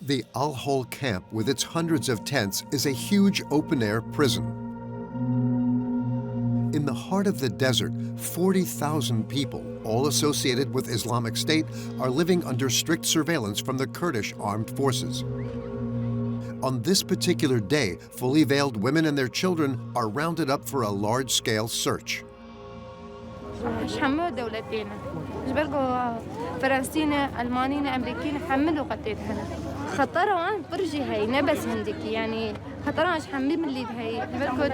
The Al-Hol camp, with its hundreds of tents, is a huge open-air prison. In the heart of the desert, 40,000 people, all associated with Islamic State, are living under strict surveillance from the Kurdish armed forces. On this particular day, fully veiled women and their children are rounded up for a large-scale search. حملوا دولتين جبرقوا فرنسيين ألمانيين أمريكيين حملوا قتيت هنا خطروا عن برجي هاي نبس هندكي يعني خطروا عش حمي من اللي هاي جبرقوا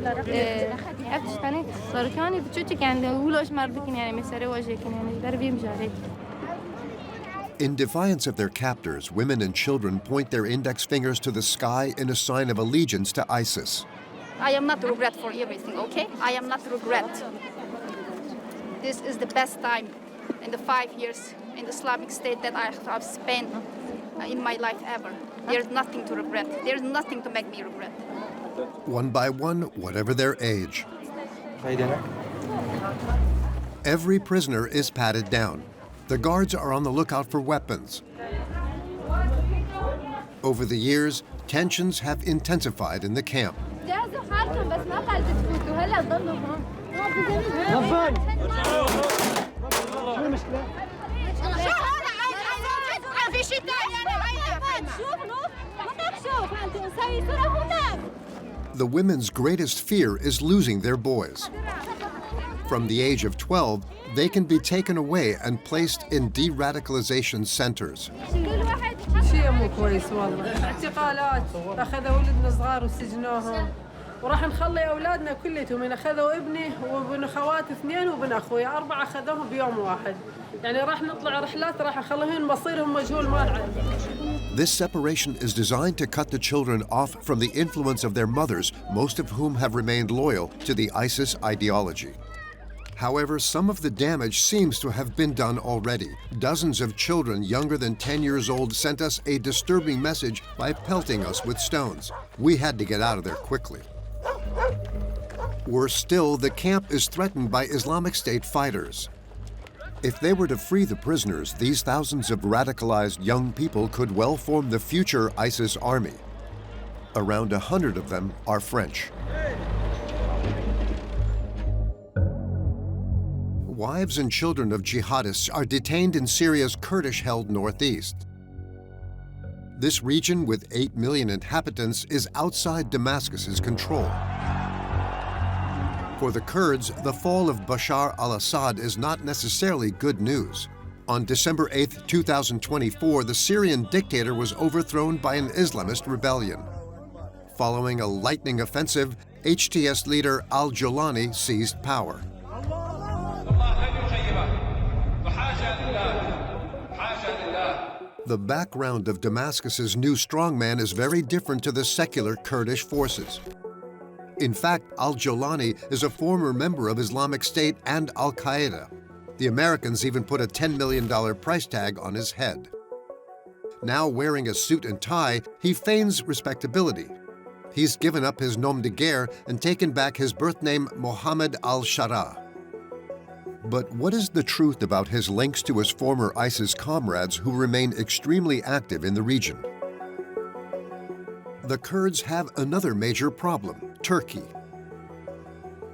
أفتش تاني صاركاني بتشوتك يعني ولوش مردكين يعني مسري وجهكين يعني دربي مجاري. In defiance of their captors, women and children point their index fingers to the sky in a sign of allegiance to ISIS. I am not regret for everything, okay? I am not regret. This is the best time in the 5 years in the Islamic State that I have spent in my life ever. There's nothing to regret. There's nothing to make me regret. One by one, whatever their age. Every prisoner is patted down. The guards are on the lookout for weapons. Over the years, tensions have intensified in the camp. The women's greatest fear is losing their boys. From the age of 12, they can be taken away and placed in deradicalization centers. وراح نخلي اولادنا كلهم اخذوا ابني وابن خواتي 2 وابن اخوي 4 اخذوهم بيوم واحد يعني راح نطلع رحلات راح نخليهم مصيرهم مجهول ما نعرف. This separation is designed to cut the children off from the influence of their mothers, most of whom have remained loyal to the ISIS ideology. However, some of the damage seems to have been done already. Dozens of children younger than 10 years old sent us a disturbing message by pelting us with stones. We had to get out of there quickly. Worse still, the camp is threatened by Islamic State fighters. If they were to free the prisoners, these thousands of radicalized young people could well form the future ISIS army. Around 100 of them are French. Wives and children of jihadists are detained in Syria's Kurdish-held northeast. This region, with 8 million inhabitants, is outside Damascus's control. For the Kurds, the fall of Bashar al Assad is not necessarily good news. On December 8, 2024, the Syrian dictator was overthrown by an Islamist rebellion. Following a lightning offensive, HTS leader al-Jolani seized power. The background of Damascus's new strongman is very different to the secular Kurdish forces. In fact, al-Jolani is a former member of Islamic State and Al-Qaeda. The Americans even put a $10 million price tag on his head. Now wearing a suit and tie, he feigns respectability. He's given up his nom de guerre and taken back his birth name Mohammed al-Shara. But what is the truth about his links to his former ISIS comrades who remain extremely active in the region? The Kurds have another major problem: Turkey.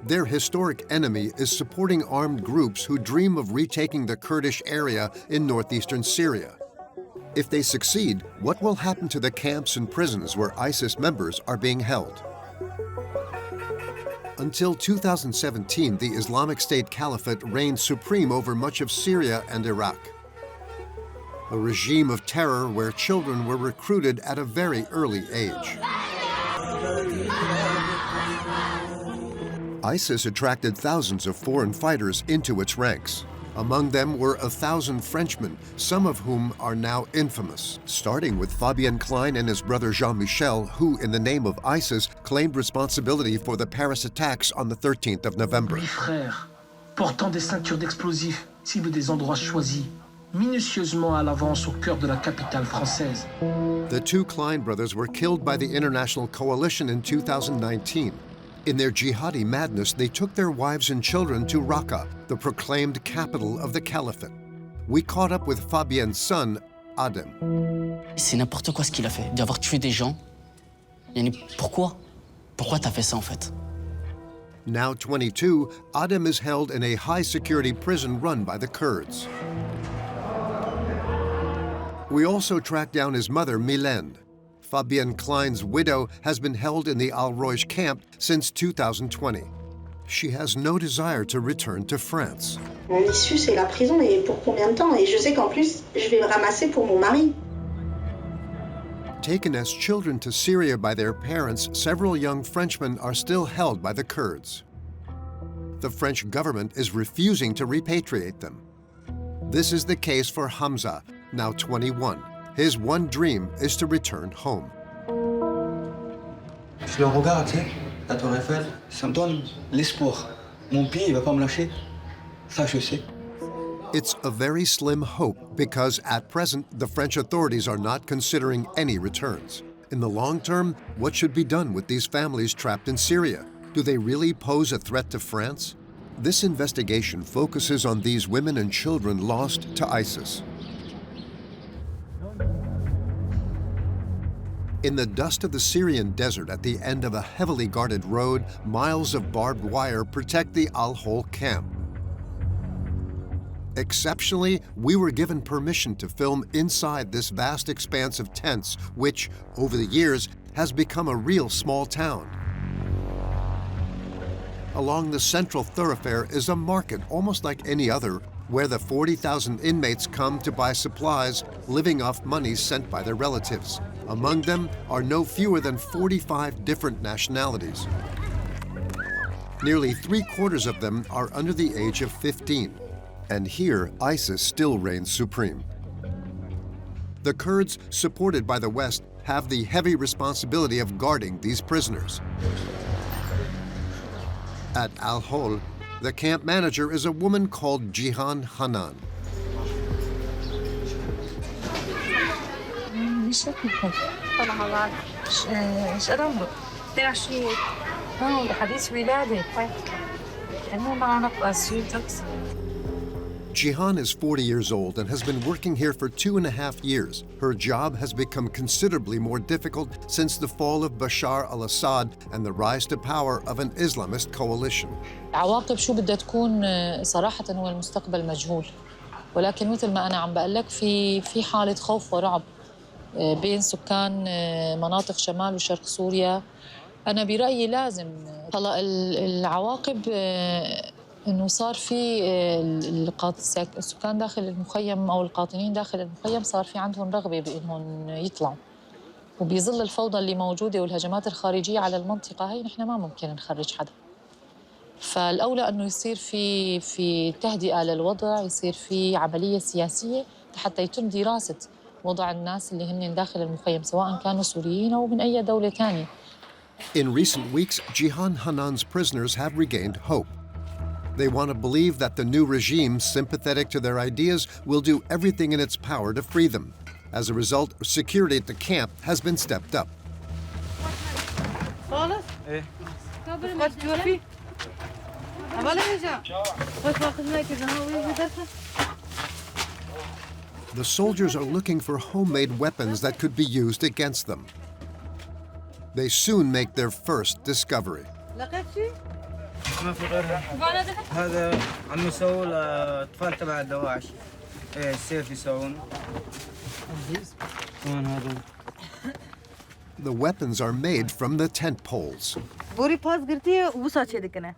Their historic enemy is supporting armed groups who dream of retaking the Kurdish area in northeastern Syria. If they succeed, what will happen to the camps and prisons where ISIS members are being held? Until 2017, the Islamic State Caliphate reigned supreme over much of Syria and Iraq. A regime of terror where children were recruited at a very early age. ISIS attracted thousands of foreign fighters into its ranks. Among them were 1,000 Frenchmen, some of whom are now infamous, starting with Fabien Klein and his brother Jean-Michel, who, in the name of ISIS, claimed responsibility for the Paris attacks on the 13th of November. Les frères, portant des ceintures d'explosifs, ciblent des endroits choisis, minutieusement à l'avance au cœur de la capitale française. The two Klein brothers were killed by the international coalition in 2019. In their jihadi madness, they took their wives and children to Raqqa, the proclaimed capital of the Caliphate. We caught up with Fabien's son, Adem. C'est n'importe quoi ce qu'il a fait, d'avoir tué des gens. Pourquoi? Pourquoi t'as fait ça en fait? Now 22, Adem is held in a high-security prison run by the Kurds. We also track down his mother, Mylène. Fabienne Klein's widow has been held in the Al-Hol camp since 2020. She has no desire to return to France. Mon issue, c'est la prison, et pour combien de temps? Et je sais qu'en plus, je vais me ramasser pour mon mari. Taken as children to Syria by their parents, several young Frenchmen are still held by the Kurds. The French government is refusing to repatriate them. This is the case for Hamza, now 21. His one dream is to return home. Je le regarde, tu sais, la Tour Eiffel, ça me donne l'espoir. Mon pays, il va pas me lâcher. Ça, je sais. It's a very slim hope because at present, the French authorities are not considering any returns. In the long term, what should be done with these families trapped in Syria? Do they really pose a threat to France? This investigation focuses on these women and children lost to ISIS. In the dust of the Syrian desert at the end of a heavily guarded road, miles of barbed wire protect the Al-Hol camp. Exceptionally, we were given permission to film inside this vast expanse of tents, which, over the years, has become a real small town. Along the central thoroughfare is a market almost like any other, where the 40,000 inmates come to buy supplies, living off money sent by their relatives. Among them are no fewer than 45 different nationalities. Nearly 3/4 of them are under the age of 15. And here, ISIS still reigns supreme. The Kurds, supported by the West, have the heavy responsibility of guarding these prisoners. At Al-Hol, the camp manager is a woman called Jihan Hanan. Jihan is 40 years old and has been working here for 2.5 years. Her job has become considerably more difficult since the fall of Bashar al Assad and the rise to power of an Islamist coalition. عواقب شو بدها تكون صراحة هو المستقبل مجهول، ولكن مثل ما أنا عم بقول لك في حالة خوف ورعب بين سكان مناطق شمال وشرق سوريا. أنا برأيي لازم هلا العواقب إنه صار في السكان داخل المخيم أو القاطنين داخل المخيم صار في عندهم رغبة بإنهم يطلعوا، وبظل الفوضى اللي موجودة والهجمات الخارجية على المنطقة هي نحن ما ممكن نخرج حدا. فالأولى إنه يصير في تهدئة للوضع، يصير في عملية سياسية حتى يتم دراسة وضع الناس اللي هن داخل المخيم سواء كانوا سوريين أو من أي دولة ثانية. In recent weeks, Jihan Hanan's prisoners have regained hope. They want to believe that the new regime, sympathetic to their ideas, will do everything in its power to free them. As a result, security at the camp has been stepped up. The soldiers are looking for homemade weapons that could be used against them. They soon make their first discovery. ما في غيرها. هذا عم يسووا الأطفال تبع الدواعش. إيه السيف يسوون. كمان هذا. The weapons are made from the tent poles. بوري باس قرتي وصا شدكنا.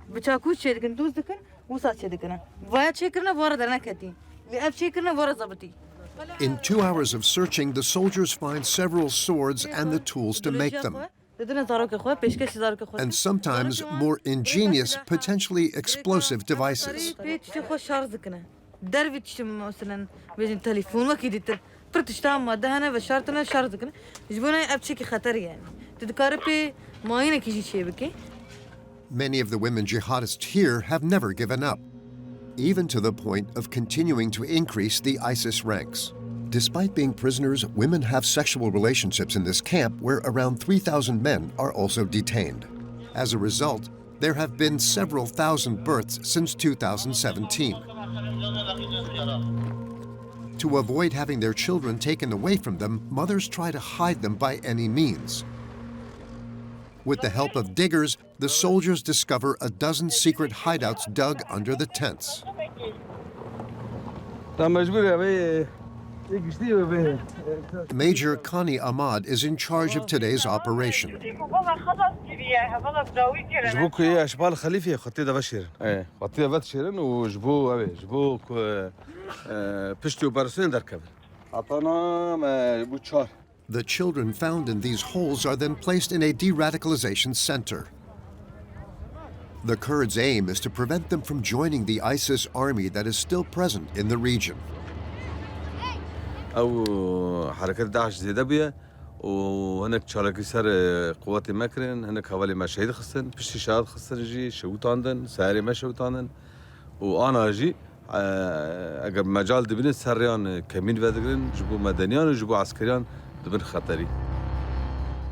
بتشاكوش شدكن دوز دكن وصا شدكنا. ويا شكرنا ورا درنا كتي. لأب شكرنا ورا زبطي. In 2 hours of searching, the soldiers find several swords and the tools to make them. And sometimes more ingenious, potentially explosive devices. Many of the women jihadists here have never given up, even to the point of continuing to increase the ISIS ranks. Despite being prisoners, women have sexual relationships in this camp where around 3,000 men are also detained. As a result, there have been several thousand births since 2017. To avoid having their children taken away from them, mothers try to hide them by any means. With the help of diggers, the soldiers discover a dozen secret hideouts dug under the tents. Major Kani Ahmad is in charge of today's operation. The children found in these holes are then placed in a de-radicalization center. The Kurds' aim is to prevent them from joining the ISIS army that is still present in the region. أو حركة داعش زيدبية وهناك شارك يسار قوات مكرن هناك حوالي ما شهيد خصن بشي شهاد خصن جي شوت عندن ساري ما شوت عندن وأنا جي أجر مجال دبنا سريان كمين بدرن جبوا مدنيان وجبوا عسكريان دبن خطري.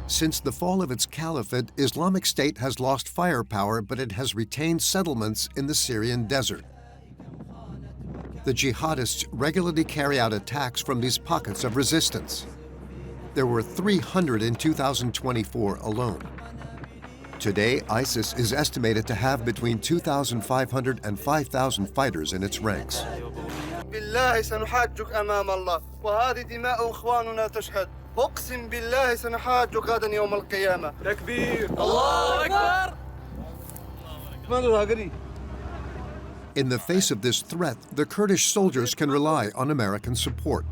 Since the fall of its caliphate, Islamic State has lost firepower, but it has retained settlements in the Syrian desert. The jihadists regularly carry out attacks from these pockets of resistance. There were 300 in 2024 alone. Today, ISIS is estimated to have between 2,500 and 5,000 fighters in its ranks. بالله سنحاجك أمام الله وهذه دماء إخواننا تشهد أقسم بالله سنحاجك غدا يوم القيامة تكبير الله أكبر. In the face of this threat, the Kurdish soldiers can rely on American support.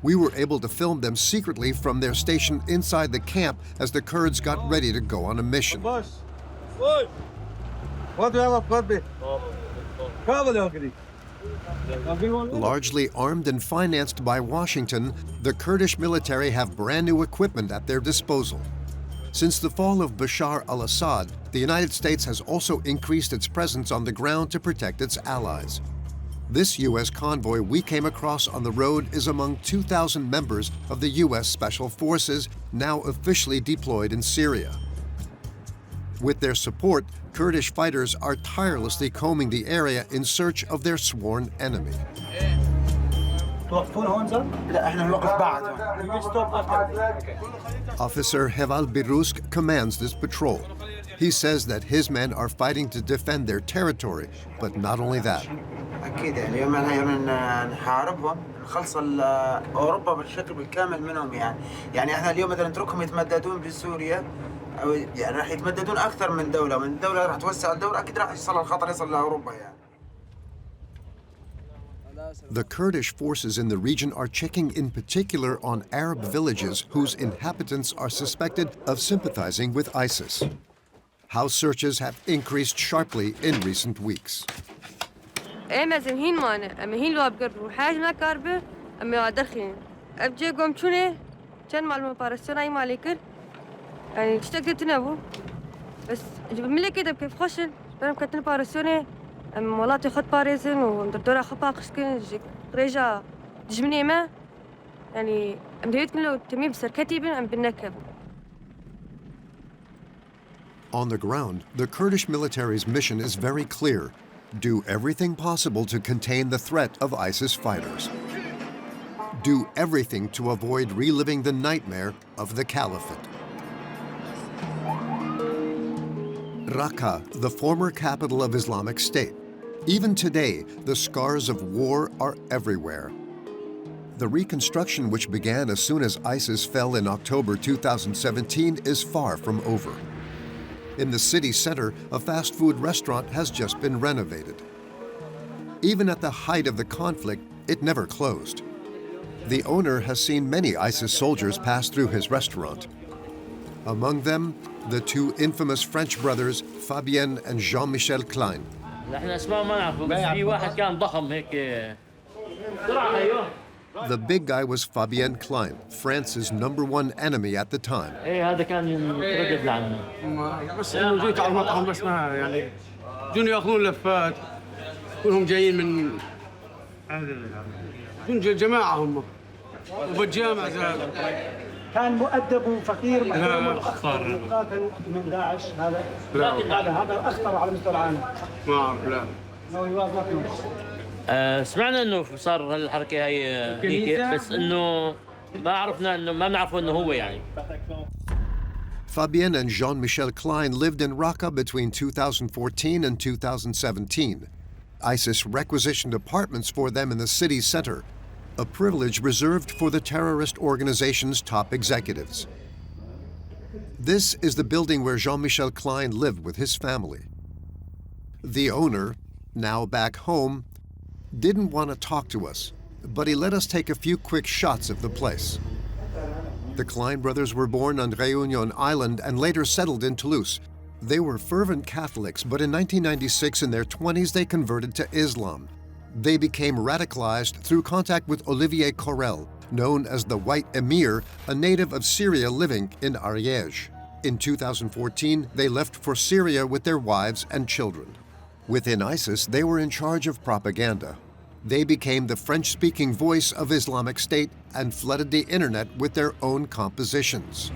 We were able to film them secretly from their station inside the camp as the Kurds got ready to go on a mission. Largely armed and financed by Washington, the Kurdish military have brand new equipment at their disposal. Since the fall of Bashar al Assad, the United States has also increased its presence on the ground to protect its allies. This U.S. convoy we came across on the road is among 2,000 members of the U.S. Special Forces now officially deployed in Syria. With their support, Kurdish fighters are tirelessly combing the area in search of their sworn enemy. Officer Heval Birusk commands this patrol. He says that his men are fighting to defend their territory, but not only that. أكيد يعني يوم الأيام نحاربهم نخلص أوروبا بالشكل بالكامل منهم يعني إحنا اليوم بدنا نتركهم يتمددون بسوريا أو يعني راح يتمددون أكثر من دولة راح توسع الدولة أكيد راح يصل الخطر يصل لأوروبا يعني. The Kurdish forces in the region are checking in particular on Arab villages whose inhabitants are suspected of sympathizing with ISIS. House searches have increased sharply in recent weeks. أما زمهين مانع أما هين لو أبقر حاجة ما كاربة أما أدخين أبجي قوم شونه كان معلومة بارسون أي مالكر يعني تشتكت نبو بس جب ملي كده بكيف خشن أنا بكتن بارسونه أما مولاتي خد باريزن وندردورا خبا قسكن رجع جمني ما يعني أم ديت كله تميم سركتي بن أم بالنكب. On the ground, the Kurdish military's mission is very clear. Do everything possible to contain the threat of ISIS fighters. Do everything to avoid reliving the nightmare of the Caliphate. Raqqa, the former capital of Islamic State. Even today, the scars of war are everywhere. The reconstruction, which began as soon as ISIS fell in October 2017, is far from over. In the city center, a fast food restaurant has just been renovated. Even at the height of the conflict, it never closed. The owner has seen many ISIS soldiers pass through his restaurant. Among them, the two infamous French brothers, Fabien and Jean-Michel Klein. The big guy was Fabien Klein, France's #1 enemy at the time. كان مؤدب وفقير مقاتل من داعش هذا أخطر على مستوى العالم. ما أعرف لا. سمعنا انه صار هالحركه هي هيك بس انه ما عرفنا انه ما بنعرفه انه هو يعني. Fabienne and Jean-Michel Klein lived in Raqqa between 2014 and 2017. ISIS requisitioned apartments for them in the city center, a privilege reserved for the terrorist organization's top executives. This is the building where Jean-Michel Klein lived with his family. The owner, now back home, didn't want to talk to us, but he let us take a few quick shots of the place. The Klein brothers were born on Réunion Island and later settled in Toulouse. They were fervent Catholics, but in 1996, in their 20s, they converted to Islam. They became radicalized through contact with Olivier Corel, known as the White Emir, a native of Syria living in Ariège. In 2014, they left for Syria with their wives and children. Within ISIS, they were in charge of propaganda. They became the French-speaking voice of Islamic State and flooded the internet with their own compositions.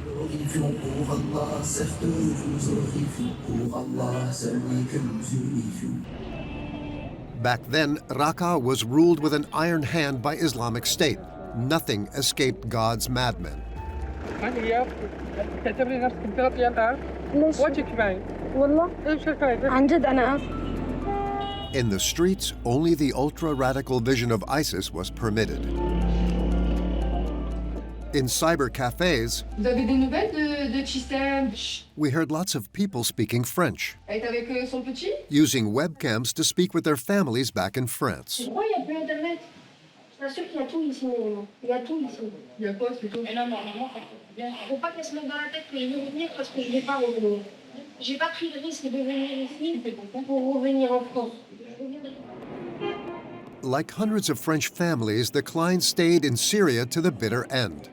Back then, Raqqa was ruled with an iron hand by Islamic State. Nothing escaped God's madmen. In the streets, only the ultra-radical vision of ISIS was permitted. In cyber cafes, we heard lots of people speaking French, using webcams to speak with their families back in France. Like hundreds of French families, the Kleins stayed in Syria to the bitter end.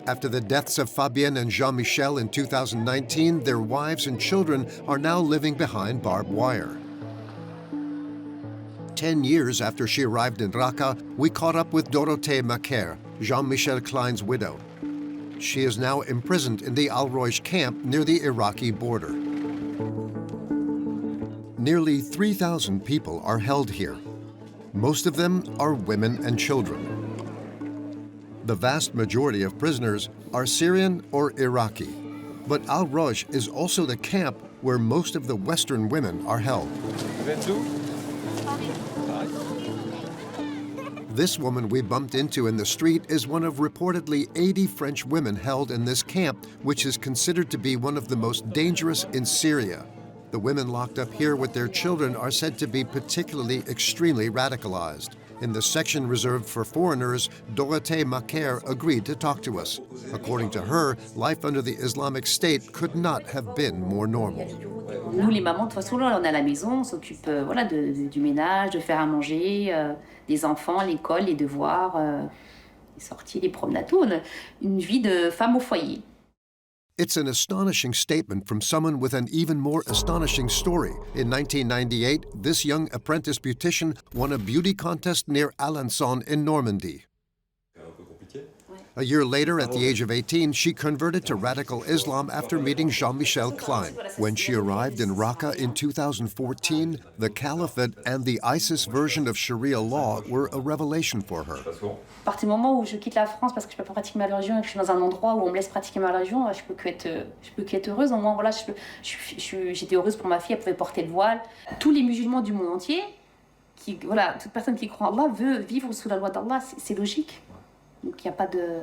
After the deaths of Fabienne and Jean-Michel in 2019, their wives and children are now living behind barbed wire. 10 years after she arrived in Raqqa, we caught up with Dorothée Macaire, Jean-Michel Klein's widow. She is now imprisoned in the Al-Hol camp near the Iraqi border. Nearly 3,000 people are held here. Most of them are women and children. The vast majority of prisoners are Syrian or Iraqi, but Al-Hol is also the camp where most of the Western women are held. This woman we bumped into in the street is one of reportedly 80 French women held in this camp, which is considered to be one of the most dangerous in Syria. The women locked up here with their children are said to be particularly extremely radicalized. In the section reserved for foreigners, Dorothée Macaire agreed to talk to us. According to her, life under the Islamic State could not have been more normal. Nous, les mamans, de toute façon, là, on est à la maison, on s'occupe voilà, du ménage, de faire à manger, des enfants, l'école, les devoirs, les sorties, les promenades, tout. On a une vie de femme au foyer. It's an astonishing statement from someone with an even more astonishing story. In 1998, this young apprentice beautician won a beauty contest near Alençon in Normandy. A year later, at the age of 18, she converted to radical Islam after meeting Jean-Michel Klein. When she arrived in Raqqa in 2014, the Caliphate and the ISIS version of Sharia law were a revelation for her. À partir du moment où je quitte la France parce que je peux pas pratiquer ma religion et que je suis dans un endroit où on me laisse pratiquer ma religion, je peux qu'être heureuse. Au moins, voilà, j'étais heureuse pour ma fille, elle pouvait porter le voile. Tous les musulmans du monde entier, voilà, toute personne qui croit en Allah veut vivre sous la loi d'Allah, c'est logique. Donc il n'y a pas de...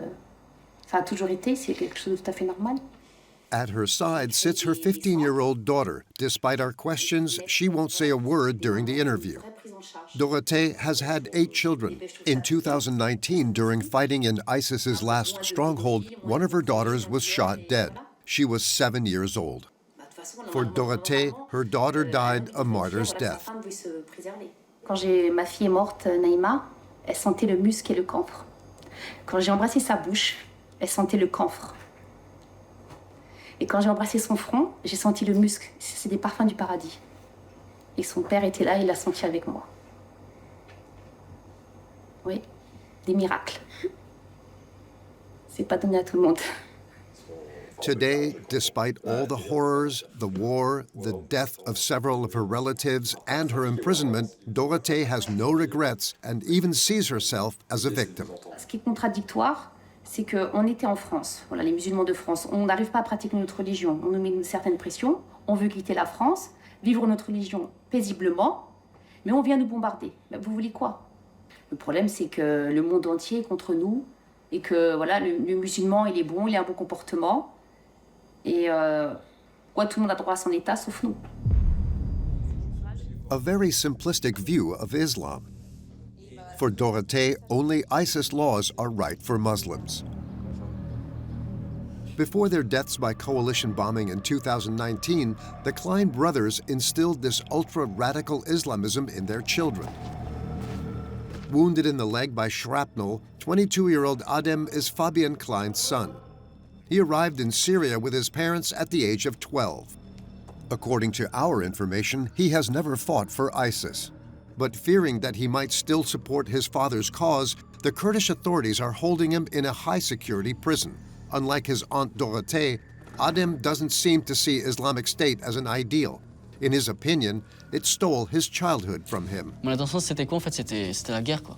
Ça a toujours été, c'est quelque chose de tout à fait normal. At her side sits her 15-year-old daughter. Despite our questions, she won't say a word during the interview. Dorothée has had 8 children. In 2019, during fighting in ISIS's last stronghold, one of her daughters was shot dead. She was 7 years old. For Dorothée, her daughter died a martyr's death. Quand ma fille est morte, Naïma, elle sentait le musc et le camphre. Quand j'ai embrassé sa bouche, elle sentait le camphre. Et quand j'ai embrassé son front, j'ai senti le musc. C'est des parfums du paradis. Et son père était là, il l'a senti avec moi. Oui, des miracles. C'est pas donné à tout le monde. Today, despite all the horrors, the war, the death of several of her relatives, and her imprisonment, Dorothée has no regrets and even sees herself as a victim. Ce qui est contradictoire, c'est qu'on était en France, voilà, les musulmans de France. On n'arrive pas à pratiquer notre religion. On nous met une certaine pression. On veut quitter la France, vivre notre religion paisiblement, mais on vient nous bombarder. Mais vous voulez quoi? Le problème, c'est que le monde entier est contre nous et que voilà, le musulman, il est bon, il a un bon comportement. Et tout le monde a droit à son état, sauf nous. A very simplistic view of Islam. For Dorothée, only ISIS laws are right for Muslims. Before their deaths by coalition bombing in 2019, the Klein brothers instilled this ultra-radical Islamism in their children. Wounded in the leg by shrapnel, 22-year-old Adem is Fabian Klein's son. He arrived in Syria with his parents at the age of 12. According to our information, he has never fought for ISIS. But fearing that he might still support his father's cause, the Kurdish authorities are holding him in a high-security prison. Unlike his aunt Dorothée, Adem doesn't seem to see Islamic State as an ideal. In his opinion, it stole his childhood from him. Mon intention, c'était quoi en fait? C'était la guerre, quoi.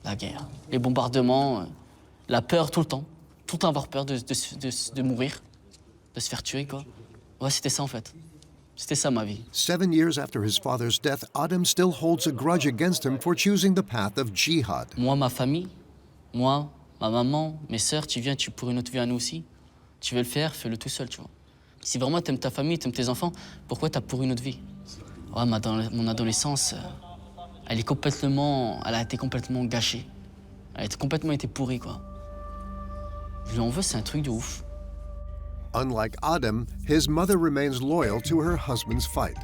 La guerre. Les bombardements, la peur tout le temps. Tout le temps avoir peur de mourir, de se faire tuer, quoi. Ouais, c'était ça en fait. C'était ça ma vie. 7 years after his father's death, Adem still holds a grudge against him for choosing the path of jihad. Moi, ma famille, moi, ma maman, mes sœurs, tu viens, pour une autre vie à nous aussi. Tu veux le faire, fais-le tout seul, tu vois. Si vraiment t'aimes ta famille, t'aimes tes enfants, pourquoi t'as pour une autre vie? Ouais, mon adolescence, elle a été complètement gâchée. Elle a complètement été pourrie, quoi. Je lui en veux, c'est un truc de ouf. Unlike Adem, his mother remains loyal to her husband's fight.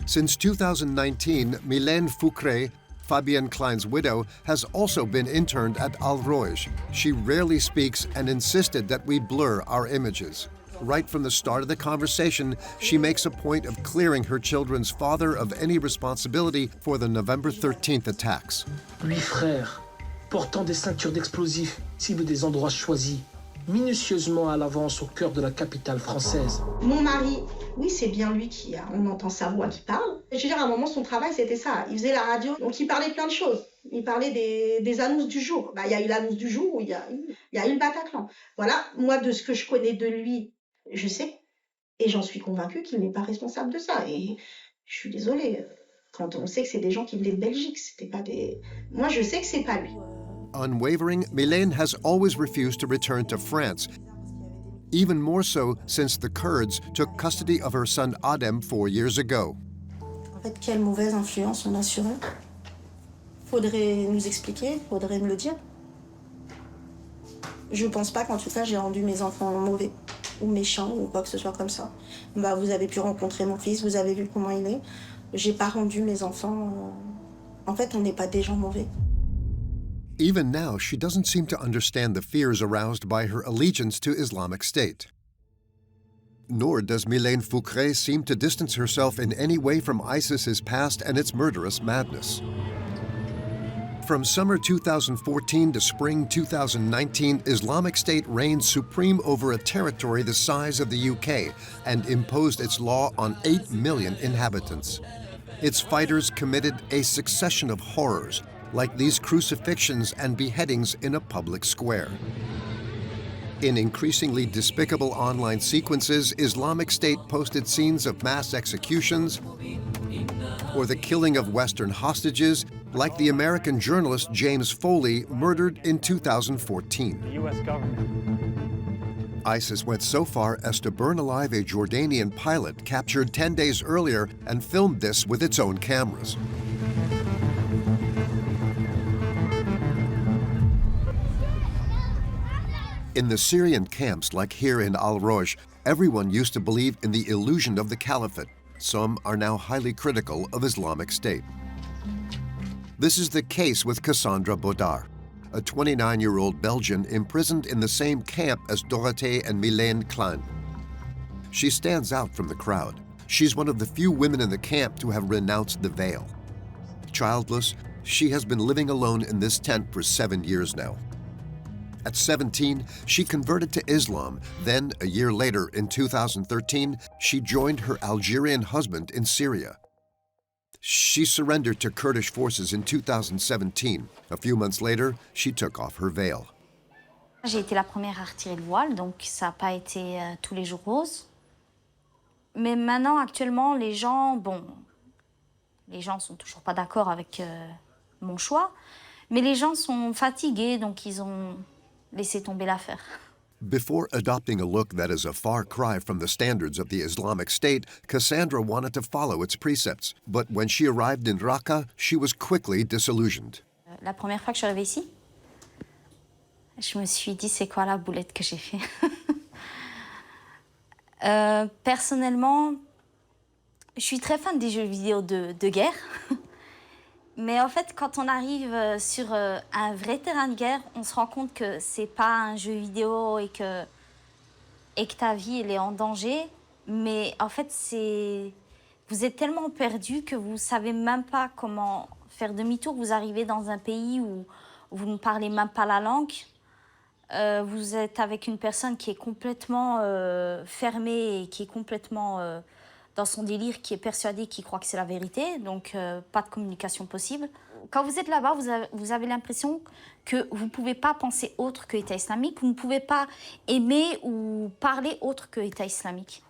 Since 2019, Mylène Foucret, Fabienne Klein's widow, has also been interned at Al-Hol. She rarely speaks and insisted that we blur our images. Right from the start of the conversation, she makes a point of clearing her children's father of any responsibility for the November 13th attacks. 8 frères, portant des ceintures d'explosifs, ciblent des endroits choisis, minutieusement à l'avance au cœur de la capitale française. Mon mari, oui, c'est bien lui on entend sa voix qui parle. Je veux dire, à un moment, son travail, c'était ça. Il faisait la radio, donc il parlait plein de choses. Il parlait des annonces du jour. Il y a eu l'annonce du jour où il y a eu le Bataclan. Voilà, moi, de ce que je connais de lui, je sais. Et j'en suis convaincue qu'il n'est pas responsable de ça. Et je suis désolée, quand on sait que c'est des gens qui venaient de Belgique, c'était pas des... Moi, je sais que c'est pas lui. Unwavering, Mylène has always refused to return to France, even more so since the Kurds took custody of her son Adem 4 years ago. En fait, quelle mauvaise influence on a sur eux? Faudrait nous expliquer, faudrait me le dire. Je pense pas qu'en tout cas j'ai rendu mes enfants mauvais ou méchants ou quoi que ce soit comme ça. Vous avez pu rencontrer mon fils, vous avez vu comment il est. J'ai pas rendu mes enfants... En fait, on n'est pas des gens mauvais. Even now, she doesn't seem to understand the fears aroused by her allegiance to Islamic State. Nor does Mylène Foucret seem to distance herself in any way from ISIS's past and its murderous madness. From summer 2014 to spring 2019, Islamic State reigned supreme over a territory the size of the UK and imposed its law on 8 million inhabitants. Its fighters committed a succession of horrors, like these crucifixions and beheadings in a public square. In increasingly despicable online sequences, Islamic State posted scenes of mass executions or the killing of Western hostages, like the American journalist James Foley, murdered in 2014. The U.S. government. ISIS went so far as to burn alive a Jordanian pilot captured 10 days earlier and filmed this with its own cameras. In the Syrian camps, like here in Al-Hol, everyone used to believe in the illusion of the Caliphate. Some are now highly critical of Islamic State. This is the case with Cassandra Baudard, a 29-year-old Belgian imprisoned in the same camp as Dorothée and Mylène Klein. She stands out from the crowd. She's one of the few women in the camp to have renounced the veil. Childless, she has been living alone in this tent for 7 years now. At 17, she converted to Islam. Then, a year later, in 2013, she joined her Algerian husband in Syria. She surrendered to Kurdish forces in 2017. A few months later, she took off her veil. J'ai été la première à retirer le voile, donc ça n'a pas été tous les jours rose. Mais maintenant, actuellement, les gens sont toujours pas d'accord avec mon choix, mais les gens sont fatigués, donc ils ont laissé tomber l'affaire. Before adopting a look that is a far cry from the standards of the Islamic State, Cassandra wanted to follow its precepts. But when she arrived in Raqqa, she was quickly disillusioned. La première fois que je suis arrivée ici, je me suis dit, c'est quoi la boulette que j'ai fait? Personnellement, je suis très fan des jeux vidéo de guerre. Mais en fait, quand on arrive sur un vrai terrain de guerre, on se rend compte que c'est pas un jeu vidéo et que ta vie elle est en danger. Mais en fait, vous êtes tellement perdu que vous savez même pas comment faire demi-tour. Vous arrivez dans un pays où vous ne parlez même pas la langue. Vous êtes avec une personne qui est complètement fermée et qui est complètement dans son délire, qui est persuadée, qui croit que c'est la vérité. Donc, pas de communication possible. Quand vous êtes là-bas, vous avez l'impression que vous ne pouvez pas penser autre que État islamique. Vous ne pouvez pas aimer ou parler autre que État islamique.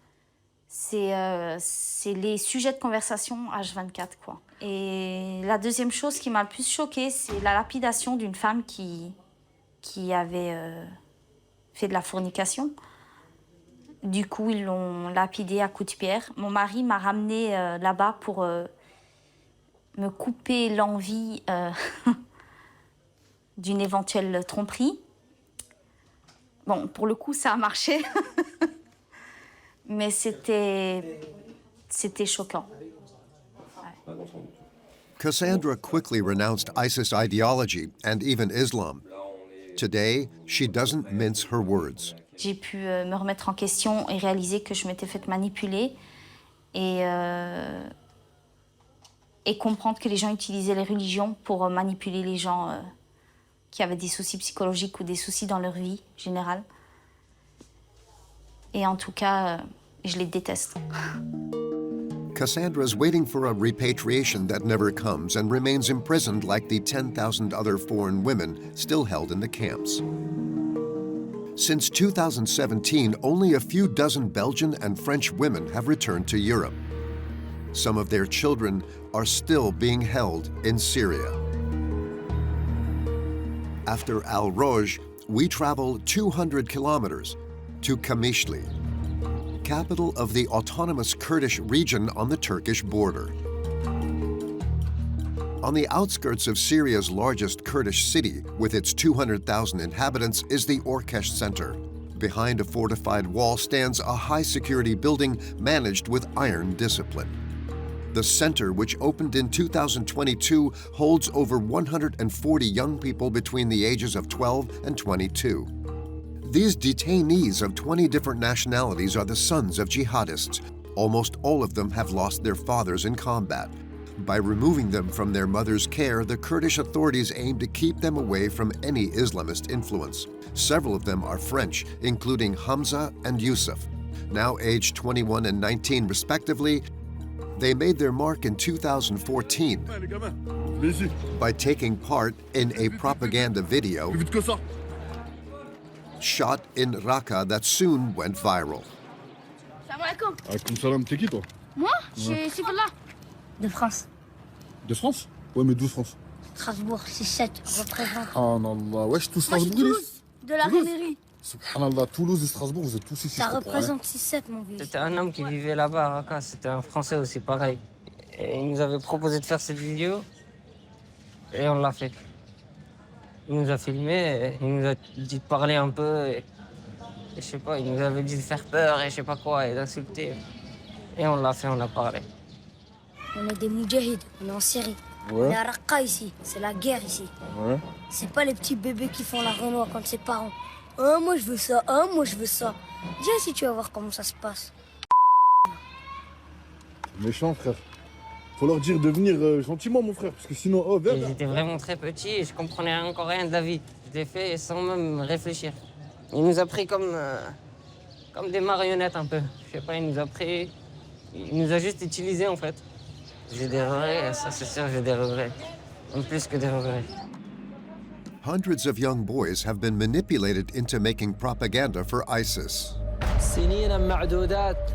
C'est les sujets de conversation H24, quoi. Et la deuxième chose qui m'a le plus choquée, c'est la lapidation d'une femme qui avait fait de la fornication. Du coup, ils l'ont lapidée à coups de pierre. Mon mari m'a ramenée là-bas pour me couper l'envie d'une éventuelle tromperie. Bon, pour le coup, ça a marché. Mais c'était choquant. Ouais. Cassandra quickly renounced ISIS ideology and even Islam. Today, she doesn't mince her words. J'ai pu me remettre en question et réaliser que je m'étais faite manipuler et comprendre que les gens utilisaient les religions pour manipuler les gens qui avaient des soucis psychologiques ou des soucis dans leur vie générale. Et en tout cas, je les déteste. Cassandra's waiting for a repatriation that never comes and remains imprisoned like the 10,000 other foreign women still held in the camps. Since 2017, only a few dozen Belgian and French women have returned to Europe. Some of their children are still being held in Syria. After Al-Hol, we travel 200 kilometers to Kamishli, capital of the autonomous Kurdish region on the Turkish border. On the outskirts of Syria's largest Kurdish city, with its 200,000 inhabitants, is the Orkesh Center. Behind a fortified wall stands a high-security building managed with iron discipline. The center, which opened in 2022, holds over 140 young people between the ages of 12 and 22. These detainees of 20 different nationalities are the sons of jihadists. Almost all of them have lost their fathers in combat. By removing them from their mother's care, the Kurdish authorities aim to keep them away from any Islamist influence. Several of them are French, including Hamza and Yusuf. Now aged 21 and 19 respectively, they made their mark in 2014 by taking part in a propaganda video shot in Raqqa that soon went viral. Salam alaikum. Alaikum salam, t'es qui toi? Moi, je suis là. De France. De France? Ouais, mais d'où France? Strasbourg, 6-7, représente. Oh non, là, ouais, je tous Moi, je suis Strasbourg. Toulouse, de la mairie. Subhanallah, Toulouse et Strasbourg, vous êtes tous ici. Ça représente 6-7, mon vieux. C'était un homme qui vivait là-bas à Raqqa, c'était un Français aussi, pareil. Et il nous avait proposé de faire cette vidéo, et on l'a fait. Il nous a filmé, il nous a dit de parler un peu, et je sais pas, il nous avait dit de faire peur, et je sais pas quoi, et d'insulter. Et on l'a fait, on a parlé. On est des moudjahids, on est en Syrie. Ouais. On est à Raqqa ici, c'est la guerre ici. Ouais. C'est pas les petits bébés qui font la renoie contre ses parents. Ah, moi je veux ça, ah, moi je veux ça. Viens si tu vas voir comment ça se passe. Méchant, frère. Faut leur dire de venir gentiment, mon frère, parce que sinon, oh, viens. J'étais vraiment très petit et je comprenais encore rien de la vie. Je l'ai fait sans même réfléchir. Il nous a pris comme des marionnettes un peu. Je sais pas, il nous a juste utilisés en fait. J'ai des regrets, ça c'est sûr, j'ai des regrets. En plus que des regrets. Hundreds of young boys have been manipulated into making propaganda for ISIS. سنين معدودات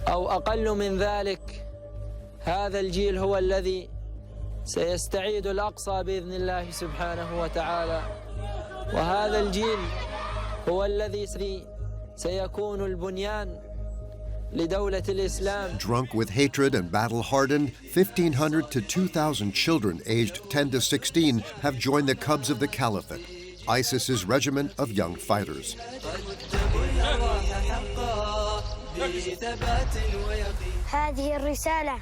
أو أقل من ذلك هذا الجيل هو الذي سيستعيد الأقصى بإذن الله سبحانه وتعالى وهذا الجيل هو الذي سيكون البنيان لدولة الإسلام. Drunk with hatred and battle-hardened, 1,500 to 2,000 children aged 10 to 16 have joined the Cubs of the Caliphate, ISIS's regiment of young fighters. هذه الرسالة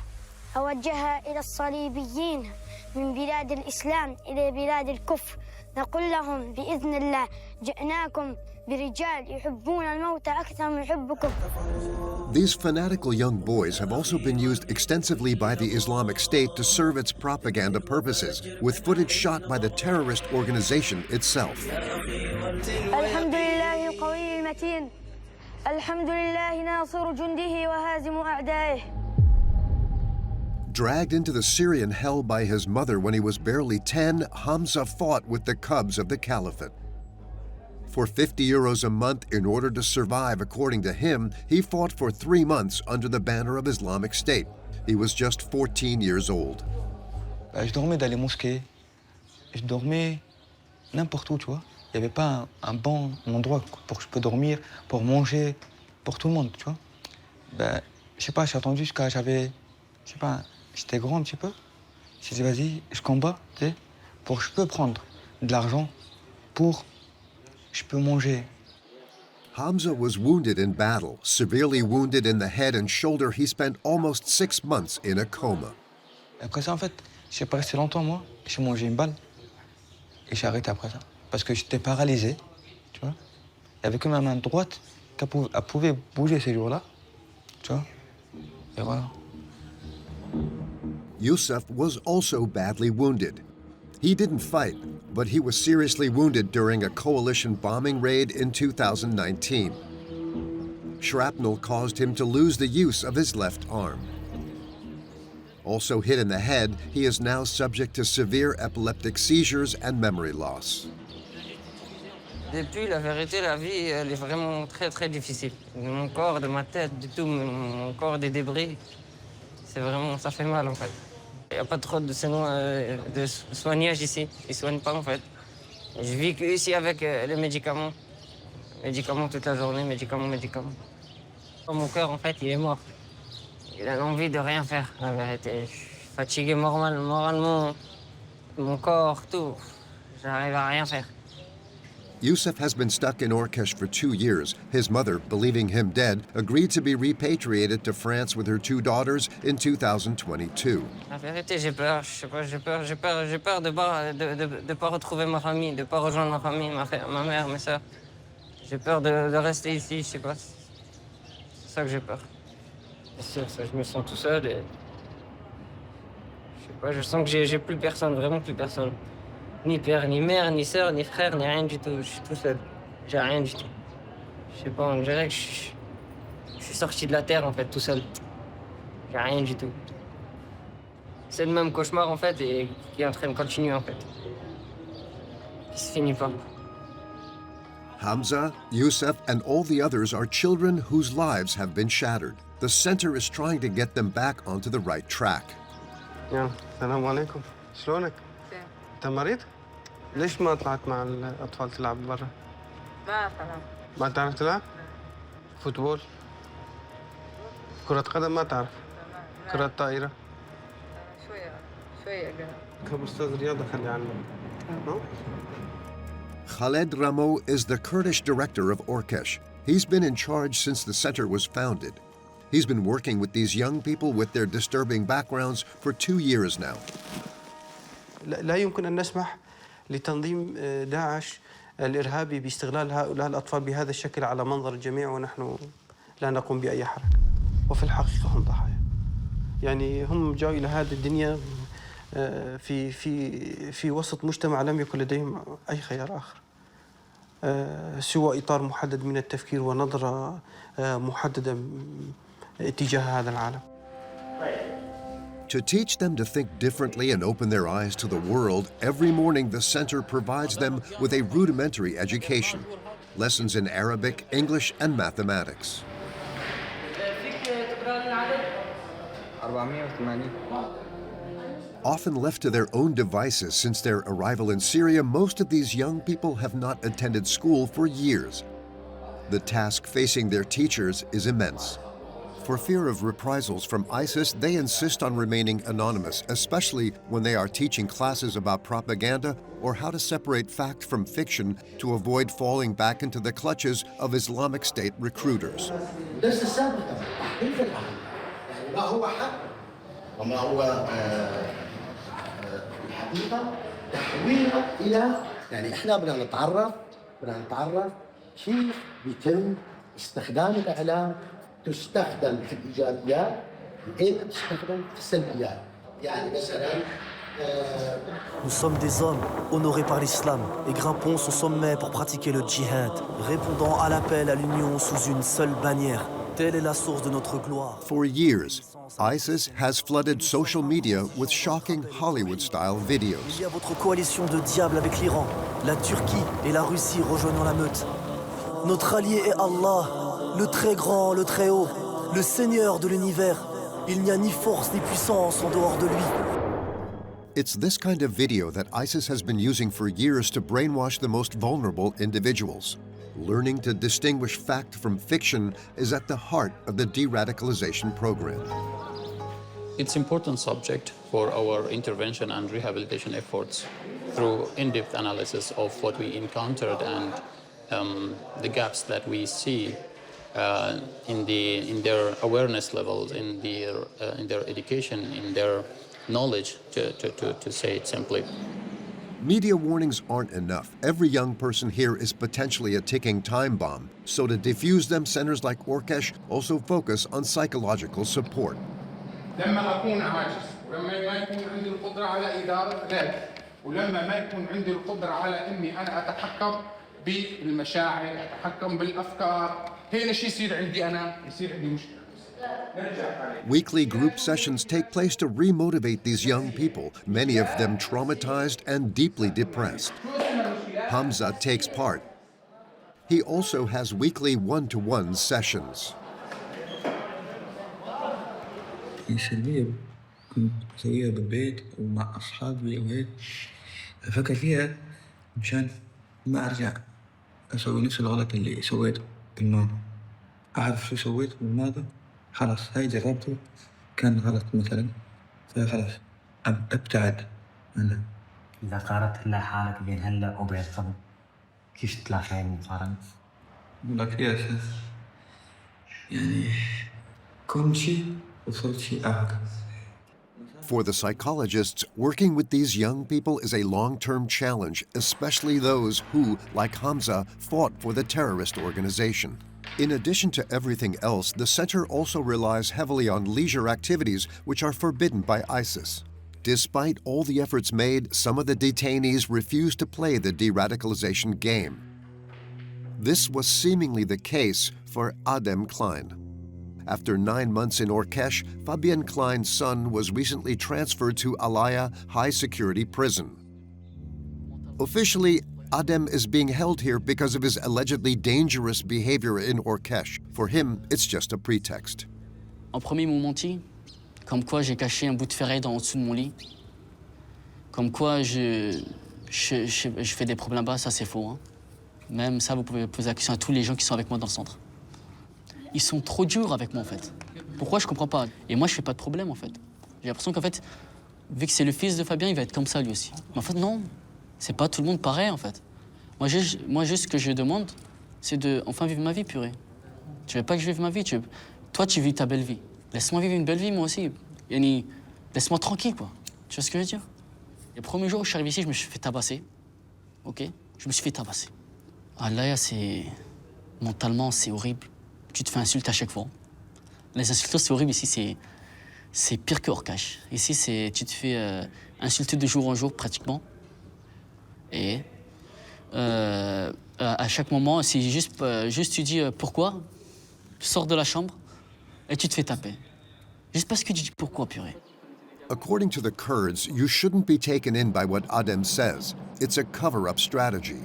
أوجهها إلى الصليبيين من بلاد الإسلام إلى بلاد الكفر نقول لهم بإذن الله جئناكم برجال يحبون الموت أكثر من حبكم. These fanatical young boys have also been used extensively by the Islamic State to serve its propaganda purposes, with footage shot by the terrorist organization itself. الحمد لله القوي المتين الحمد لله ناصر جنده وهازم أعدائه. Dragged into the Syrian hell by his mother when he was barely 10, Hamza fought with the Cubs of the Caliphate. For 50 euros a month in order to survive, according to him, he fought for 3 months under the banner of Islamic State. He was just 14 years old. Je dormais dans les mosquées, je dormais n'importe où, tu vois. Il n'y avait pas un bon endroit pour que je peux dormir, pour manger, pour tout le monde, tu vois. Je sais pas, j'ai attendu jusqu'à j'avais, je sais pas, j'étais grand un petit peu. J'ai dit, vas-y, je combats, tu sais, pour que je peux prendre de l'argent pour je peux manger. Hamza was wounded in battle. Severely wounded in the head and shoulder, he spent almost 6 months in a coma. Après ça, en fait, j'ai pas resté longtemps, moi. J'ai mangé une balle et j'ai arrêté après ça. Parce que j'étais paralysé, tu vois. Il n'y avait que ma main droite qui pouvait bouger ces jours-là, tu vois. Et voilà. Yusuf was also badly wounded. He didn't fight, but he was seriously wounded during a coalition bombing raid in 2019. Shrapnel caused him to lose the use of his left arm. Also hit in the head, he is now subject to severe epileptic seizures and memory loss. Depuis, la vérité, la vie, elle est vraiment très, très difficile. De mon corps, de ma tête, de tout, mon corps, des débris. C'est vraiment, ça fait mal, en fait. Il n'y a pas trop de soignage ici. Ils ne soignent pas, en fait. Je vis ici avec les médicaments. Médicaments toute la journée, médicaments. Mon cœur, en fait, il est mort. Il a envie de rien faire, la vérité. Je suis fatigué moralement, mon corps, tout. J'arrive à rien faire. Yusuf has been stuck in Orkesh for 2 years. His mother, believing him dead, agreed to be repatriated to France with her 2 daughters in 2022. La vérité, j'ai peur. Je sais pas, j'ai peur de pas retrouver ma famille, de pas rejoindre ma famille, ma mère, mes sœurs. J'ai peur de rester ici, je sais pas. C'est ça que j'ai peur. C'est sûr, ça, je me sens tout seul et... Je sais pas, je sens que j'ai plus personne, vraiment plus personne. Ni père, ni mère, ni sœur, ni frère, ni rien du tout. Je suis tout seul. J'ai rien du tout. Je sais pas, on dirait que je suis sorti de la terre, en fait, tout seul. J'ai rien du tout. C'est le même cauchemar, en fait, et qui est en train de continuer, en fait. Qui se finit pas. Hamza, Yusuf, and all the others are children whose lives have been shattered. The center is trying to get them back onto the right track. يلا السلام عليكم شلونك؟ أنت مريض؟ ليش ما طلعت مع الأطفال تلعب برا؟ ما طلعت. ما تعرف تلعب؟ فوتبول؟ كرة قدم ما تعرف؟ كرة طائرة؟ شوية كم أستاذ رياضة خلي عنه. Khaled Ramo is the Kurdish director of Orkesh. He's been in charge since the center was founded. He's been working with these young people with their disturbing backgrounds for 2 years now. لا يمكن أن نسمح لتنظيم داعش الإرهابي باستغلال هؤلاء الأطفال بهذا الشكل على منظر الجميع ونحن لا نقوم بأي حركة. وفي الحقيقة هم ضحايا. يعني هم جاءوا إلى هذه الدنيا في وسط مجتمع لم يكن لديهم أي خيار آخر سوى إطار محدد من التفكير ونظرة محددة تجاه هذا العالم. To teach them to think differently and open their eyes to the world, every morning the center provides them with a rudimentary education, lessons in Arabic, English, and mathematics. Often left to their own devices since their arrival in Syria, most of these young people have not attended school for years. The task facing their teachers is immense. For fear of reprisals from ISIS, they insist on remaining anonymous, especially when they are teaching classes about propaganda or how to separate fact from fiction to avoid falling back into the clutches of Islamic State recruiters. يعني احنا بدنا نتعرف كيف بيتم استخدام الاعلام تستخدم في الايجابيات واين تستخدم في السلبيات يعني مثلا Nous sommes des hommes honorés par l'islam et grimpons au sommet pour pratiquer le djihad, répondant à l'appel à l'union sous une seule bannière. Telle est la source de notre gloire. For years, ISIS has flooded social media with shocking Hollywood-style videos. Il y a votre coalition de diables avec l'Iran, la Turquie et la Russie rejoignant la meute. Notre allié est Allah, le très grand, le très haut, le Seigneur de l'univers. Il n'y a ni force ni puissance en dehors de lui. It's this kind of video that ISIS has been using for years to brainwash the most vulnerable individuals. Learning to distinguish fact from fiction is at the heart of the deradicalization program. It's an important subject for our intervention and rehabilitation efforts through in-depth analysis of what we encountered and the gaps that we see in their awareness levels, in their education, in their knowledge, to say it simply. Media warnings aren't enough. Every young person here is potentially a ticking time bomb. So to defuse them, centers like Orkesh also focus on psychological support. لما أكون عاجز ولما ما يكون عندي القدرة على إدارة ذاتي ولما ما يكون عندي القدرة على إني أنا أتحكم بالمشاعر أتحكم بالأفكار هنا شيء يصير عندي أنا يصير عندي مشكلة. Weekly group sessions take place to remotivate these young people, many of them traumatized and deeply depressed. Hamza takes part. He also has weekly one-to-one sessions. السلبية كنت أسويها بالبيت ومع أصحابي وهيك أفكر فيها مشان ما أرجع أسوي نفس الغلط اللي سويته بالماضي أعرف شو سويته بالماضي خلاص هاي جربته كان غلط مثلا فخلاص أبتعد عنه. إذا قارنت هلا حالك بين هلا وبين قبل كيف تلاقي المقارنة؟ أقول لك يا أساس يعني كل شيء وصلت شيء أعلى. For the psychologists, working with these young people is a long-term challenge, especially those who, like Hamza, fought for the terrorist organization. In addition to everything else, the center also relies heavily on leisure activities which are forbidden by ISIS. Despite all the efforts made, some of the detainees refuse to play the de-radicalization game. This was seemingly the case for Adem Klein. After 9 months in Orkesh, Fabienne Klein's son was recently transferred to Alaya High Security Prison. Officially, Adem is being held here because of his allegedly dangerous behavior in Orkesh. For him, it's just a pretext. En premier, ils m'ont menti, comme quoi j'ai caché un bout de ferraille en dessous de mon lit, comme quoi je fais des problèmes là-bas, ça c'est faux. Hein. Même ça, vous pouvez poser la question à tous les gens qui sont avec moi dans le centre. Ils sont trop durs avec moi, en fait. Pourquoi, je comprends pas. Et moi, je fais pas de problème, en fait. J'ai l'impression qu'en fait, vu que c'est le fils de Fabien, il va être comme ça, lui aussi. Mais en fait, non. C'est pas tout le monde pareil, en fait. Moi, juste, ce que je demande, c'est de enfin vivre ma vie, purée. Tu veux pas que je vive ma vie, toi, tu vis ta belle vie. Laisse-moi vivre une belle vie, moi aussi. Yani, laisse-moi tranquille, quoi. Tu vois ce que je veux dire? Le premier jour où je suis arrivé ici, je me suis fait tabasser. OK? Je me suis fait tabasser. Ah, là, c'est... Mentalement, c'est horrible. Tu te fais insulter à chaque fois. Les insultes, c'est horrible. Ici, c'est pire que Orkesh. Ici, tu te fais insulté de jour en jour pratiquement. Et à chaque moment, si juste tu dis pourquoi, tu sors de la chambre et tu te fais taper. Juste parce que tu dis pourquoi, purée. According to the Kurds, you shouldn't be taken in by what Adem says. It's a cover-up strategy.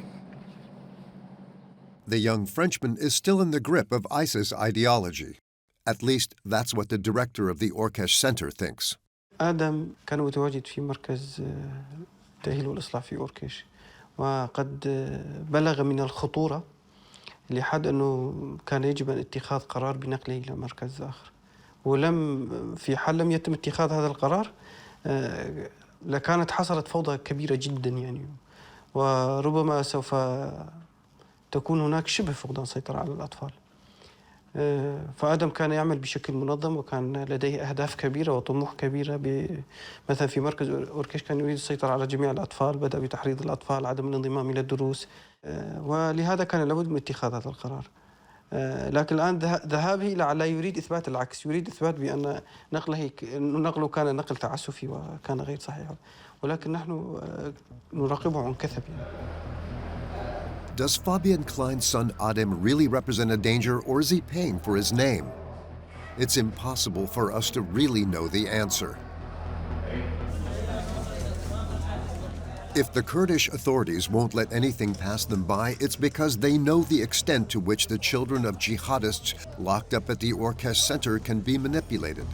The young Frenchman is still in the grip of ISIS ideology. At least that's what the director of the Orkesh Center thinks. آدم كان متواجد في مركز التأهيل والإصلاح في أوركيش وقد بلغ من الخطورة لحد أنه كان يجب أن اتخاذ قرار بنقله إلى مركز آخر ولم في حال لم يتم اتخاذ هذا القرار لكانت حصلت فوضى كبيرة جدا يعني وربما سوف تكون هناك شبه فقدان سيطرة على الأطفال. فآدم كان يعمل بشكل منظم وكان لديه أهداف كبيرة وطموح كبيرة مثلا في مركز أوركيش كان يريد السيطرة على جميع الأطفال، بدأ بتحريض الأطفال، عدم الانضمام إلى الدروس، ولهذا كان لابد من اتخاذ هذا القرار. لكن الآن ذهابه لعله يريد إثبات العكس، يريد إثبات بأن نقله كان نقل تعسفي وكان غير صحيح، ولكن نحن نراقبه عن كثب. Does Fabian Klein's son Adem really represent a danger, or is he paying for his name? It's impossible for us to really know the answer. If the Kurdish authorities won't let anything pass them by, it's because they know the extent to which the children of jihadists locked up at the Orkesh Center can be manipulated.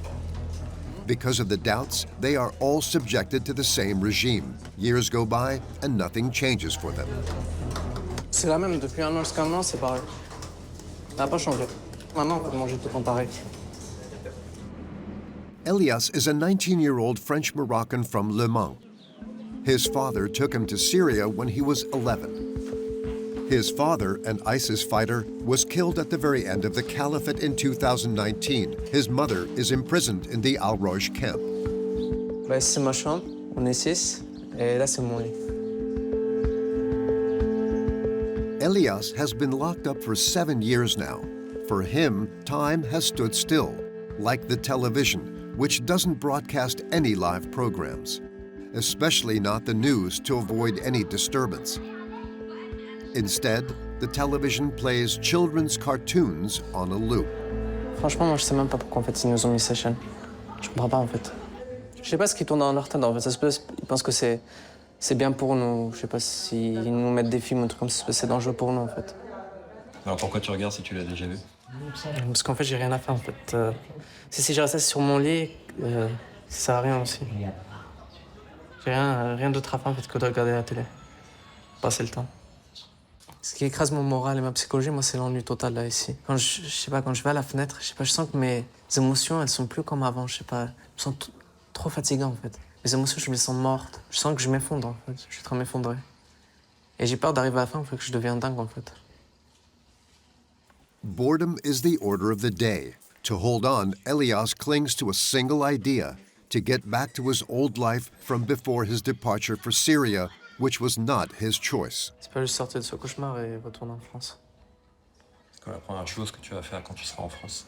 Because of the doubts, they are all subjected to the same regime. Years go by and nothing changes for them. C'est la même, depuis un an jusqu'à un an, c'est pareil. Ça n'a pas changé. Maintenant, on peut manger tout le temps pareil. Elias is a 19-year-old French-Moroccan from Le Mans. His father took him to Syria when he was 11. His father, an ISIS fighter, was killed at the very end of the Caliphate in 2019. His mother is imprisoned in the Al-Hol camp. Bah, c'est ma chambre, on est 6, et là c'est mon lit. Elias has been locked up for 7 years now. For him, time has stood still, like the television, which doesn't broadcast any live programs, especially not the news to avoid any disturbance. Instead, the television plays children's cartoons on a loop. Franchement, moi je sais même pas pourquoi en fait ils nous ont mis ces chaînes. Je comprends pas en fait. Je sais pas ce qui tourne dans leur tête en fait. Ça se peut, ils pensent que c'est bien pour nous. Je sais pas s'ils nous mettent des films ou un truc comme ça, c'est dangereux pour nous en fait. Alors pourquoi tu regardes si tu l'as déjà vu? Parce qu'en fait j'ai rien à faire en fait. Si je restais sur mon lit, ça sert à rien aussi. J'ai rien d'autre à faire en fait que de regarder la télé. Passer le temps. Ce qui écrase mon moral et ma psychologie, moi, c'est l'ennui total là ici. Quand je vais à la fenêtre, je sens que mes émotions, elles sont plus comme avant. Je me sens trop fatigué en fait. Mes émotions, je me sens morte. Je sens que je m'effondre en fait. Je suis en train de m'effondrer. Et j'ai peur d'arriver à la fin, que je devienne dingue en fait. Boredom is the order of the day. To hold on, Elias clings to a single idea: to get back to his old life from before his departure for Syria, which was not his choice. C'est pas juste sortir de ce cauchemar et retourner en France. C'est quoi la première chose que tu vas faire quand tu seras en France?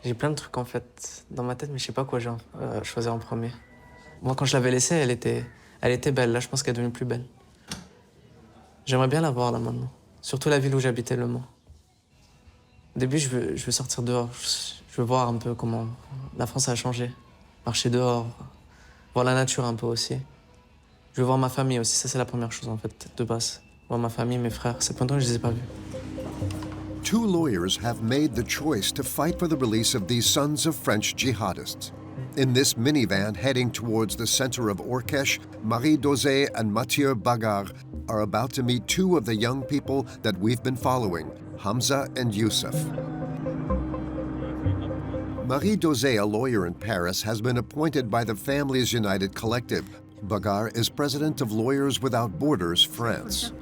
J'ai plein de trucs en fait dans ma tête, mais je sais pas quoi choisir en premier. Moi, quand je l'avais laissée, elle était belle. Là, je pense qu'elle est devenue plus belle. J'aimerais bien la voir là maintenant. Surtout la ville où j'habitais, Le Mans. Au début, je veux sortir dehors. Je veux voir un peu comment la France a changé. Marcher dehors, voir la nature un peu aussi. Je veux voir ma famille aussi, ça c'est la première chose en fait, de base. Voir ma famille, mes frères, c'est pendant que je les ai pas vus. 2 lawyers have made the choice to fight for the release of these sons of French jihadists. In this minivan heading towards the center of Orkesh, Marie Dosé and Mathieu Bagar are about to meet 2 of the young people that we've been following, Hamza and Youssef. Marie Dosé, a lawyer in Paris, has been appointed by the Families United Collective. Bagar is president of Lawyers Without Borders, France.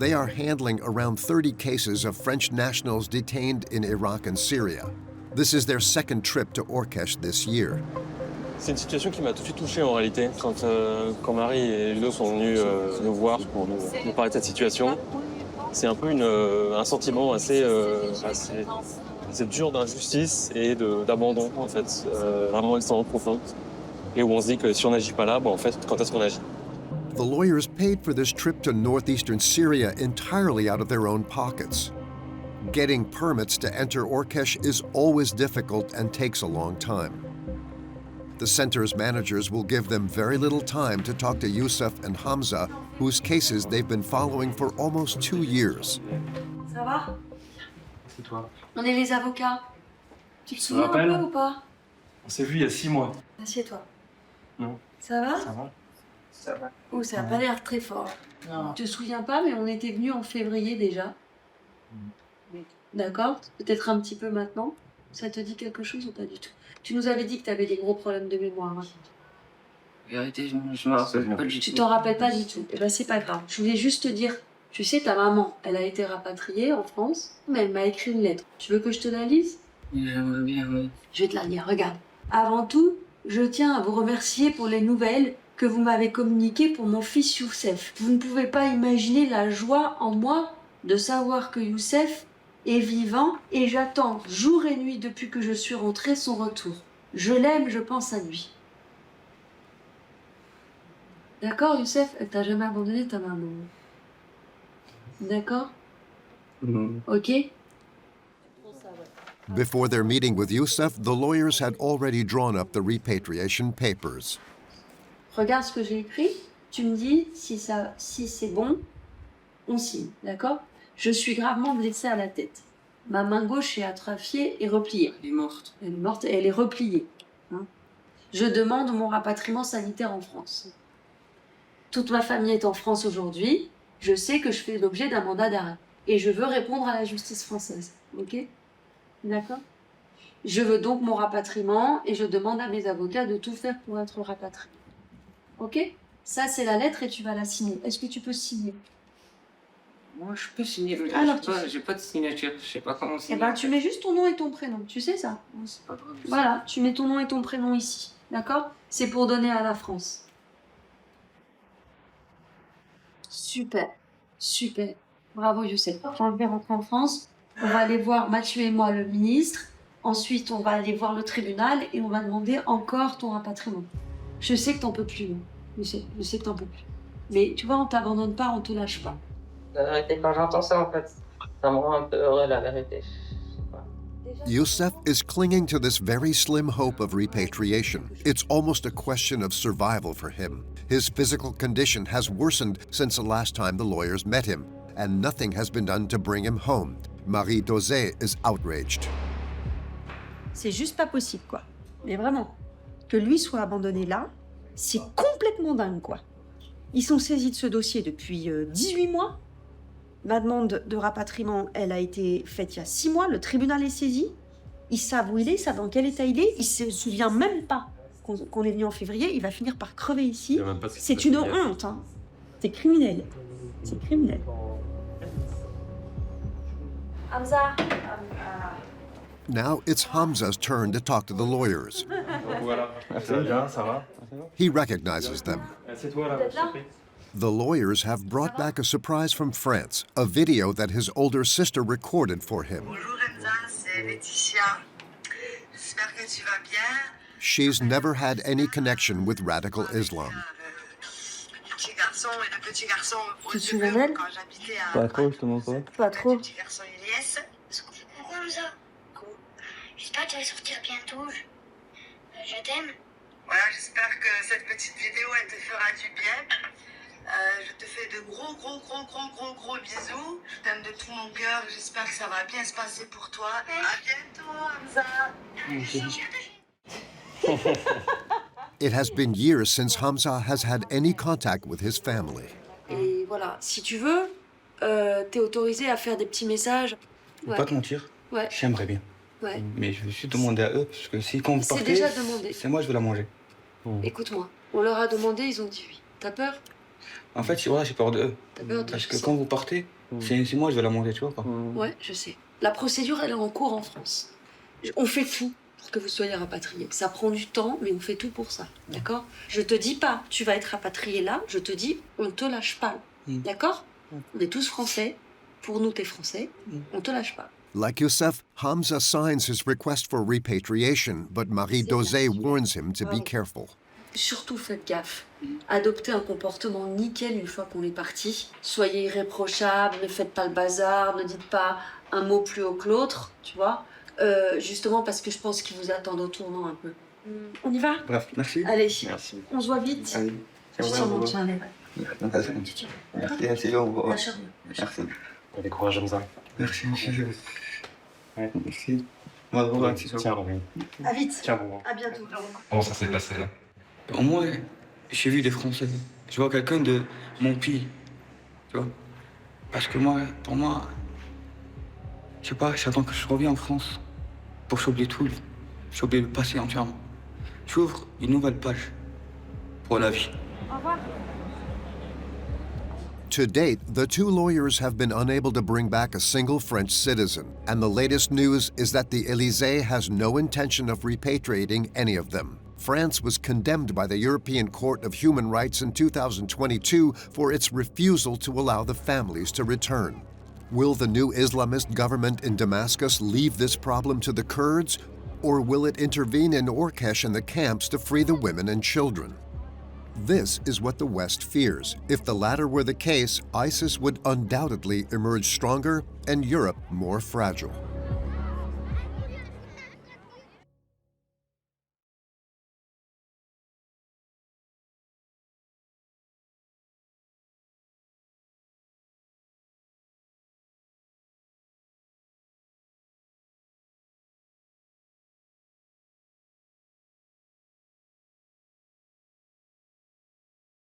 They are handling around 30 cases of French nationals detained in Iraq and Syria. This is their second trip to Orkesh this year. C'est une situation qui m'a tout de suite touché en réalité. Quand Marie et Ludo sont venus nous voir pour nous parler de cette situation, c'est un peu un sentiment assez dur d'injustice et d'abandon en fait, vraiment extrêmement profond. et où on se dit que si on n'agit pas là, en fait, quand est-ce qu'on agit? The lawyers paid for this trip to northeastern Syria entirely out of their own pockets. Getting permits to enter Orkesh is always difficult and takes a long time. The center's managers will give them very little time to talk to Youssef and Hamza, whose cases they've been following for almost 2 years. Ça va? C'est toi. On est les avocats. Tu te te souviens un rappelles peu ou pas? On s'est vu il y a 6 mois. Assieds-toi. Non. Ça va? Ça va. Ça va. Oh, ça n'a pas l'air très fort. Non. Tu te souviens pas, mais on était venus en février déjà. D'accord? Peut-être un petit peu maintenant. Ça te dit quelque chose ou pas du tout? Tu nous avais dit que tu avais des gros problèmes de mémoire. Hein. Vérité, je me rappelle pas du tout. Tu t'en rappelles pas du tout? Eh ben, c'est pas grave. Je voulais juste te dire, tu sais, ta maman, elle a été rapatriée en France, mais elle m'a écrit une lettre. Tu veux que je te la lise? Bien, oui. Je vais te la lire, regarde. Avant tout, je tiens à vous remercier pour les nouvelles que vous m'avez communiquées pour mon fils Youssef. Vous ne pouvez pas imaginer la joie en moi de savoir que Youssef est vivant et j'attends jour et nuit depuis que je suis rentrée son retour. Je l'aime, je pense à lui. D'accord, Youssef? Elle t'a jamais abandonné, ta maman. D'accord? Ok? Before their meeting with Youssef, the lawyers had already drawn up the repatriation papers. Regarde ce que j'ai écrit. Tu me dis si c'est bon, on signe, d'accord? Je suis gravement blessée à la tête. Ma main gauche est atrophiée et repliée. Elle est morte. Elle est morte et elle est repliée. Hein? Je demande mon rapatriement sanitaire en France. Toute ma famille est en France aujourd'hui. Je sais que je fais l'objet d'un mandat d'arrêt. Et je veux répondre à la justice française. Ok? D'accord? Je veux donc mon rapatriement et je demande à mes avocats de tout faire pour être rapatrié. Ok? Ça, c'est la lettre et tu vas la signer. Est-ce que tu peux signer? Moi, je peux signer. Alors, j'ai pas de signature. Je sais pas comment signer. Eh ben, tu mets juste ton nom et ton prénom. Tu sais ça? C'est pas grave. Voilà, tu mets ton nom et ton prénom ici. D'accord? C'est pour donner à la France. Super. Super. Bravo, Youssef. On va rentrer en France. On va aller voir Mathieu et moi, le ministre. Ensuite, on va aller voir le tribunal et on va demander encore ton rapatriement. Je sais que t'en peux plus, je sais que t'en peux plus. Mais tu vois, on t'abandonne pas, on te lâche pas. La vérité, quand j'entends ça, en fait, ça me rend un peu heureux, la vérité. Youssef is clinging to this very slim hope of repatriation. It's almost a question of survival for him. His physical condition has worsened since the last time the lawyers met him, and nothing has been done to bring him home. Marie Dosé is outraged. C'est juste pas possible, quoi. Mais vraiment. Que lui soit abandonné là, c'est complètement dingue, quoi. Ils sont saisis de ce dossier depuis 18 mois. Ma demande de rapatriement, elle a été faite il y a 6 mois. Le tribunal est saisi. Ils savent où il est, ils savent dans quel état il est. Il se souvient même pas qu'on est venu en février. Il va finir par crever ici. C'est une honte, hein. C'est criminel. C'est criminel. Hamza. Now it's Hamza's turn to talk to the lawyers. Voilà. Ça va bien, ça va? He recognizes them. C'est toi là, je t'en prie. The lawyers have brought back a surprise from France, a video that his older sister recorded for him. Bonjour Hamza, c'est Laetitia. J'espère que tu vas bien. She's never had any connection with radical Islam. Le petit garçon et le petit garçon Tu te souviens d'elle? quand j'habitais à... Pas trop, justement pas. Pas trop. Le petit garçon Elias. Coucou Hamza. J'espère que tu vas sortir bientôt. Je t'aime. Voilà, j'espère que cette petite vidéo, elle te fera du bien. Je te fais de gros bisous. Je t'aime de tout mon cœur. J'espère que ça va bien se passer pour toi. À bientôt, Hamza. It has been years since Hamza has had any contact with his family. Et voilà, si tu veux, t'es autorisé à faire des petits messages. Ouais. Pas te mentir, ouais. J'aimerais bien. Ouais. Mais je me suis demandé à eux, parce que si quand vous partez, déjà demandé. c'est moi je vais la manger. Écoute-moi, on leur a demandé, ils ont dit oui. T'as peur? En fait, voilà, j'ai peur de eux. T'as peur de Parce que quand vous partez, c'est moi je vais la manger, tu vois pas? Ouais, je sais. La procédure, elle est en cours en France. On fait tout pour que vous soyez rapatriés. Ça prend du temps, mais on fait tout pour ça. D'accord? Je te dis pas, tu vas être rapatrié là. Je te dis, on te lâche pas. D'accord? On est tous français. Pour nous, t'es français. On te lâche pas. Like Youssef, Hamza signs his request for repatriation, but Marie Dosé warns him to be careful. Surtout faites gaffe. Adoptez un comportement nickel une fois qu'on est parti. Soyez irréprochables, ne faites pas le bazar, ne dites pas un mot plus haut que l'autre, tu vois. Justement parce que je pense qu'ils vous attendent au tournant un peu. On y va? Bref, merci. Allez, Merci. on se voit vite. Allez. Je te remonte, allez. Merci, au revoir. Merci. Allez, courage, Hamza. Merci, monsieur. Ouais. Merci. Au revoir. Tiens, Robin. À vite. Tiens, bon. À bientôt. Comment ça s'est passé là? Au moins, j'ai vu des Français. Je vois quelqu'un de mon pays. Tu vois? Parce que moi, pour moi, je sais pas, j'attends que je revienne en France pour j'oublie tout. J'oublie le passé entièrement. J'ouvre une nouvelle page pour la vie. Au revoir. To date, the two lawyers have been unable to bring back a single French citizen, and the latest news is that the Élysée has no intention of repatriating any of them. France was condemned by the European Court of Human Rights in 2022 for its refusal to allow the families to return. Will the new Islamist government in Damascus leave this problem to the Kurds, or will it intervene in Orkesh and the camps to free the women and children? This is what the West fears. If the latter were the case, ISIS would undoubtedly emerge stronger and Europe more fragile.